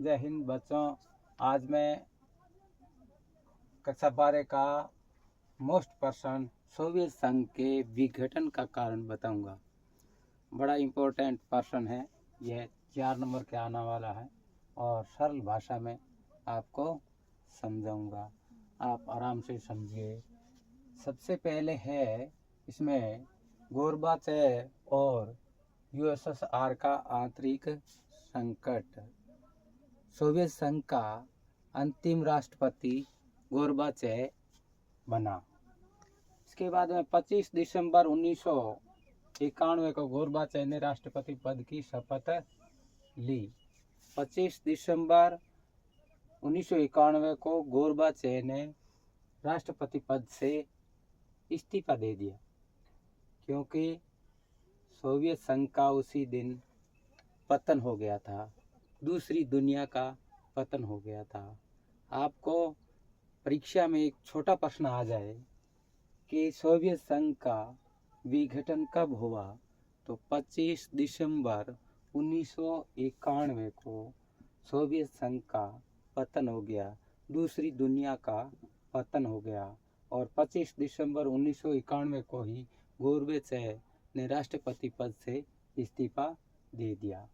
जय हिंद बच्चों। आज मैं कक्षा 12 का मोस्ट पर्सन सोवियत संघ के विघटन का कारण बताऊंगा। बड़ा इम्पोर्टेंट पर्सन है, यह 4 नंबर के आने वाला है और सरल भाषा में आपको समझाऊंगा, आप आराम से समझिए। सबसे पहले है इसमें गोरबाचेव और यूएसएसआर का आंतरिक संकट। सोवियत संघ का अंतिम राष्ट्रपति गोरबाचेव बना। इसके बाद में 25 दिसंबर 1991 को गोरबाचेव ने राष्ट्रपति पद की शपथ ली। 25 दिसंबर 1991 को गोरबाचेव ने राष्ट्रपति पद से इस्तीफा दे दिया, क्योंकि सोवियत संघ का उसी दिन पतन हो गया था, दूसरी दुनिया का पतन हो गया था। आपको परीक्षा में एक छोटा प्रश्न आ जाए कि सोवियत संघ का विघटन कब हुआ, तो 25 दिसंबर 1991 को सोवियत संघ का पतन हो गया, दूसरी दुनिया का पतन हो गया और 25 दिसंबर 1991 को ही गोरबाचेव ने राष्ट्रपति पद से इस्तीफा दे दिया।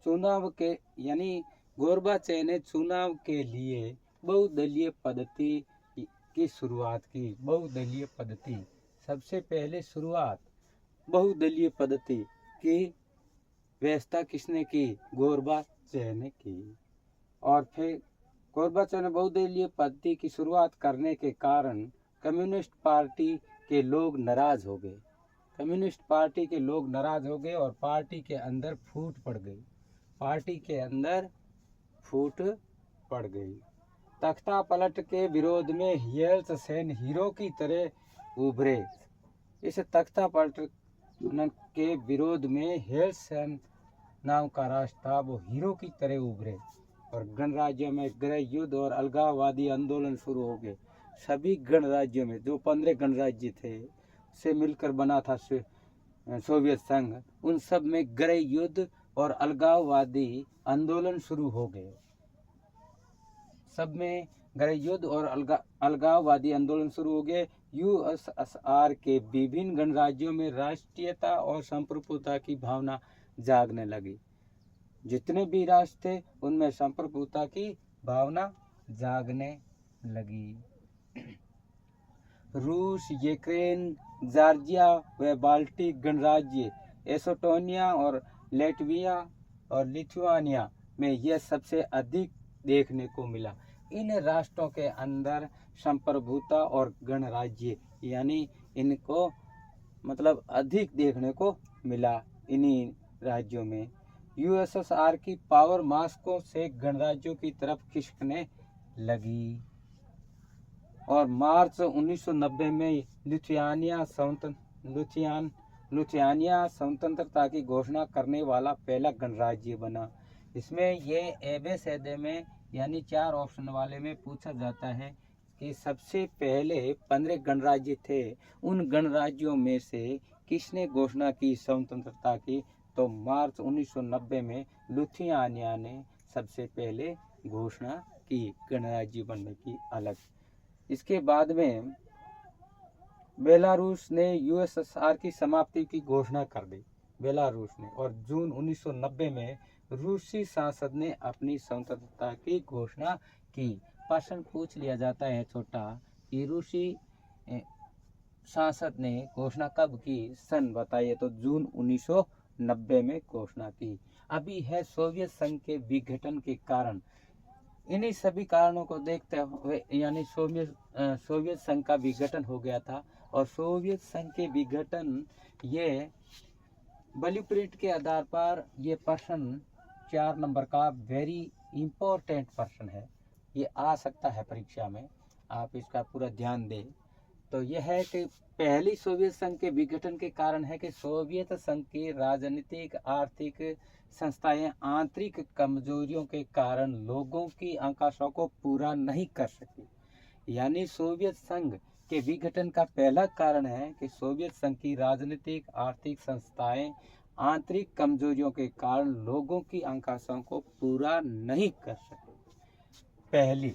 चुनाव के यानी गोरबाचेव ने चुनाव के लिए बहुदलीय पद्धति की शुरुआत की। बहुदलीय पद्धति, सबसे पहले शुरुआत बहुदलीय पद्धति की व्यवस्था किसने की? गोरबाचेव ने की। और फिर गोरबाचेव ने बहुदलीय पद्धति की शुरुआत करने के कारण कम्युनिस्ट पार्टी के लोग नाराज हो गए। कम्युनिस्ट पार्टी के लोग नाराज हो गए और पार्टी के अंदर फूट पड़ गई। पार्टी के अंदर फूट पड़ गई। तख्ता पलट के विरोध में येल्त्सिन हीरो की तरह उभरे। इस तख्ता पलट के विरोध में येल्त्सिन नाम का राष्ट्र था, वो हीरो की तरह उभरे और गणराज्यों में गृह युद्ध और अलगाववादी आंदोलन शुरू हो गए। सभी गणराज्यों में, जो 15 गणराज्य थे से मिलकर बना था सोवियत संघ, उन सब में गृह युद्ध और अलगाववादी आंदोलन शुरू हो गए। सब में गृह युद्ध और अलगाववादी आंदोलन शुरू हो गए। यूएसएसआर के विभिन्न गणराज्यों में राष्ट्रीयता और संप्रभुता की भावना जागने लगी। जितने भी राष्ट्र थे उनमें संप्रभुता की भावना जागने लगी। रूस, यूक्रेन, जॉर्जिया व बाल्टिक गणराज्य, एस्टोनिया और लैटविया और लिथुआनिया में यह सबसे अधिक देखने को मिला। इन राष्ट्रों के अंदर संप्रभुता और गणराज्य यानी इनको मतलब अधिक देखने को मिला इन्हीं राज्यों में। यूएसएसआर की पावर मॉस्को से गणराज्यों की तरफ खिसकने लगी और मार्च 1990 में लिथुआनिया स्वतंत्रता की घोषणा करने वाला पहला गणराज्य बना। इसमें ये एबीसीडी में यानी 4 ऑप्शन वाले में पूछा जाता है कि सबसे पहले 15 गणराज्य थे, उन गणराज्यों में से किसने घोषणा की स्वतंत्रता की? तो मार्च 1990 में लिथुआनिया ने सबसे पहले घोषणा की गणराज्य बनने की अलग। इसके बाद में बेलारूस ने यूएसएसआर की समाप्ति की घोषणा कर दी, बेलारूस ने, और जून 1990 में रूसी संसद ने अपनी स्वतंत्रता की घोषणा की। प्रश्न पूछ लिया जाता है छोटा कि रूसी संसद ने घोषणा कब की? सन बताइए। तो जून 1990 में घोषणा की। अभी है सोवियत संघ के विघटन के कारण। इन्हीं सभी कारणों को देखते हुए यानी सोवियत संघ का विघटन हो गया था और सोवियत संघ के विघटन ये ब्लूप्रिंट के आधार पर ये प्रश्न 4 नंबर का वेरी इंपॉर्टेंट प्रश्न है, ये आ सकता है परीक्षा में, आप इसका पूरा ध्यान दें। तो यह है कि पहली सोवियत संघ के विघटन के कारण है कि सोवियत संघ की राजनीतिक आर्थिक संस्थाएं आंतरिक कमजोरियों के कारण लोगों की आकांक्षाओं को पूरा नहीं कर सकी। यानी सोवियत संघ के विघटन का पहला कारण है कि सोवियत संघ की राजनीतिक आर्थिक संस्थाएं आंतरिक कमजोरियों के कारण लोगों की आकांक्षाओं को पूरा नहीं कर सके, पहली।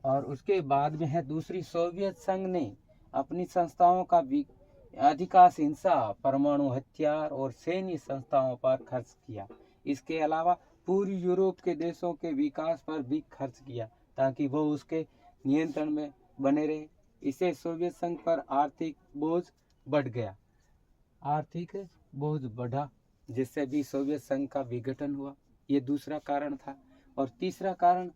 और उसके बाद में है दूसरी, सोवियत संघ ने अपनी संस्थाओं का अधिकांश हिंसा, परमाणु हथियार और सैन्य संस्थाओं पर खर्च किया। इसके अलावा पूरी यूरोप के देशों के विकास पर भी खर्च किया ताकि वो उसके नियंत्रण में बने रहे। इससे सोवियत संघ पर आर्थिक बोझ बढ़ गया, आर्थिक बोझ बढ़ा, जिससे भी सोवियत संघ का विघटन हुआ। ये दूसरा कारण था। और तीसरा कारण,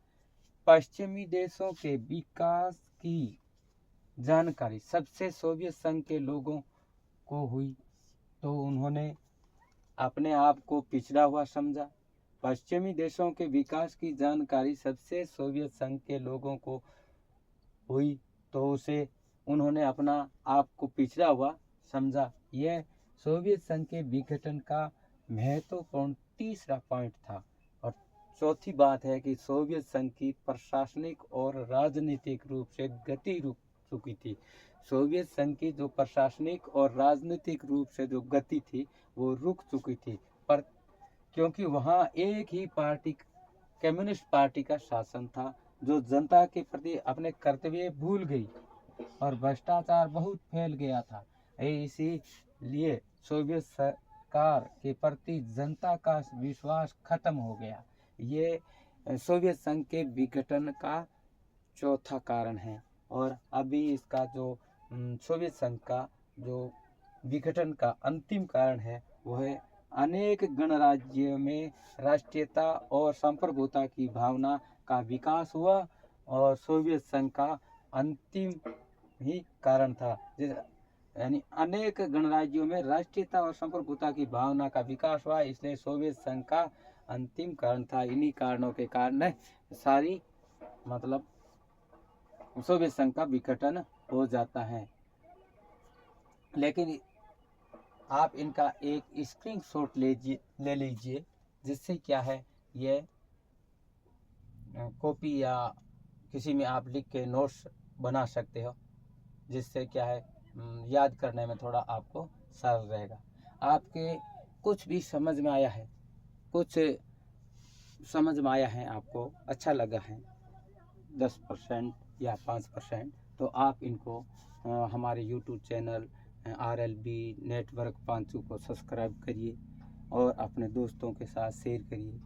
पश्चिमी देशों के विकास की जानकारी सबसे सोवियत संघ के लोगों को हुई, तो उन्होंने अपने आप को पिछड़ा हुआ समझा। पश्चिमी देशों के विकास की जानकारी सबसे सोवियत संघ के लोगों को हुई, तो उसे उन्होंने अपना आप को पिछड़ा हुआ समझा। यह सोवियत संघ के विघटन का महत्वपूर्ण तीसरा पॉइंट था। और चौथी बात है कि सोवियत संघ की प्रशासनिक और राजनीतिक रूप से गति रुक चुकी थी। सोवियत संघ की जो प्रशासनिक और राजनीतिक रूप से जो गति थी वो रुक चुकी थी, पर क्योंकि वहाँ एक ही पार्टी, कम्युनिस्ट पार्टी का शासन था, जो जनता के प्रति अपने कर्तव्य भूल गई और भ्रष्टाचार बहुत फैल गया था। इसीलिए सोवियत सरकार के प्रति जनता का विश्वास खत्म हो गया। ये सोवियत संघ के विघटन का चौथा कारण है। और अभी इसका जो सोवियत संघ का जो विघटन का अंतिम कारण है वह है अनेक गणराज्यों में राष्ट्रीयता और संप्रभुता की भावना का विकास हुआ, और सोवियत संघ का अंतिम ही कारण था। यानी अनेक गणराज्यों में राष्ट्रीयता और संप्रभुता की भावना का विकास हुआ, इसलिए सोवियत संघ का अंतिम कारण था। इन्हीं कारणों के कारण सारी मतलब सोवियत संघ का विघटन हो जाता है। लेकिन आप इनका एक स्क्रीनशॉट ले लीजिए, जिससे क्या है, ये कॉपी या किसी में आप लिख के नोट्स बना सकते हो, जिससे क्या है याद करने में थोड़ा आपको सरल रहेगा। आपके कुछ भी समझ में आया है, कुछ समझ में आया है, आपको अच्छा लगा है 10% या 5%, तो आप इनको हमारे YouTube channel RLB network Panchu को सब्सक्राइब करिए और अपने दोस्तों के साथ शेयर करिए।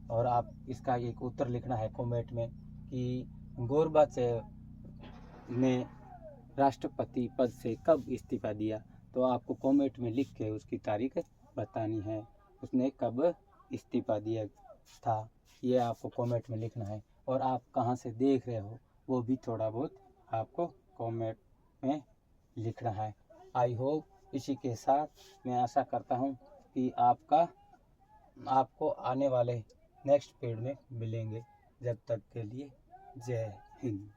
और आप इसका एक उत्तर लिखना है कमेंट में कि गोरबाचेव ने राष्ट्रपति पद से कब इस्तीफा दिया, तो आपको कमेंट में लिख के उसकी तारीख बतानी है, उसने कब इस्तीफा दिया था, ये आपको कमेंट में लिखना है। और आप कहाँ से देख रहे हो वो भी थोड़ा बहुत आपको कमेंट में लिखना है। आई होप इसी के साथ मैं आशा करता हूँ कि आपको आने वाले नेक्स्ट पीरियड में मिलेंगे। जब तक के लिए जय हिंद।